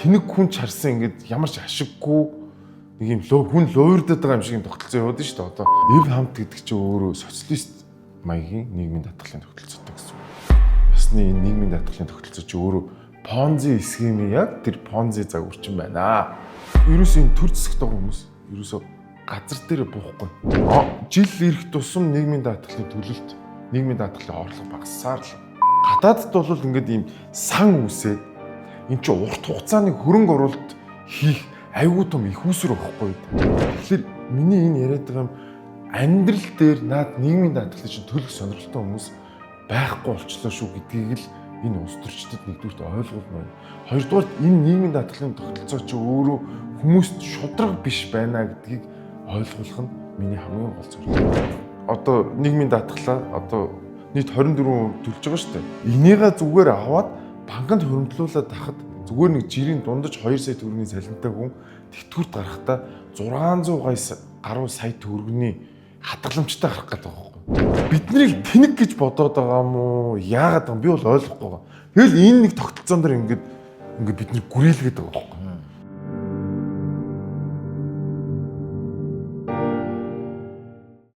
тэнэг хүн чарсан ингээд ямар ч ашиггүй нэг юм хүн луурдаад байгаа юм шиг тогтолцоо яваад шүү дээ. Одоо эв хамт гэдэг чинь өөрөө социалист маягийн нийгмийн даатгалын тогтолцоотой гэсэн. Басны нийгмийн даатгалын тогтолцоо чинь өөрөө Понзи схемийн яг тэр Понзи загварчин байна. Ерөөсөө энэ төр зэсгт байгаа хүмүүс ерөөсөө газар дээр буухгүй. Жил ирэх тусам нийгмийн даатгалын төлөлт, нийгмийн даатгалын орлого багассаар л. Гадаадд бол ингээд ийм сан үсээд эн чинь урт хугацааны хөрөнгө оруулалт хийх айгүй том их усруу байхгүй. Тэгэхээр миний энэ яриад байгаа юм амьдрал дээр наад нийгмийн даатгалын чинь төлөх сонирхолтой хүмүүс байхгүй болчлоо шүү гэдгийг л энэ улс төрчдөд нэгдүгürt ойлгуулмаар. Хоёрдугаар энэ нийгмийн даатгалын тогтолцоо чинь өөрөө хүмүүст шудраг биш байна гэдгийг ойлгуулах нь миний хамгийн гол зорилго. Одоо нийгмийн даатгалаа одоо нийт 24% төлж байгаа шүү дээ. Энийгээ зүгээр аваад банкнд хөрөнгөлүүлээд тахад зүгээр нэг жирийн дундаж 2 сая төгрөгийн салентай хүн тэтгэврт гарахдаа 600 гаруй сая төгрөгийн хадгаламжтай гарах гэдэг байгаа байхгүй. Биднийг тэнэг гэж бодоод байгаа юм уу? Яагаад юм би бол ойлгохгүй байгаа. Тэгэл энэ нэг тогтолцоон дээр ингээд бид нар гүрэлгээд байгаа байхгүй.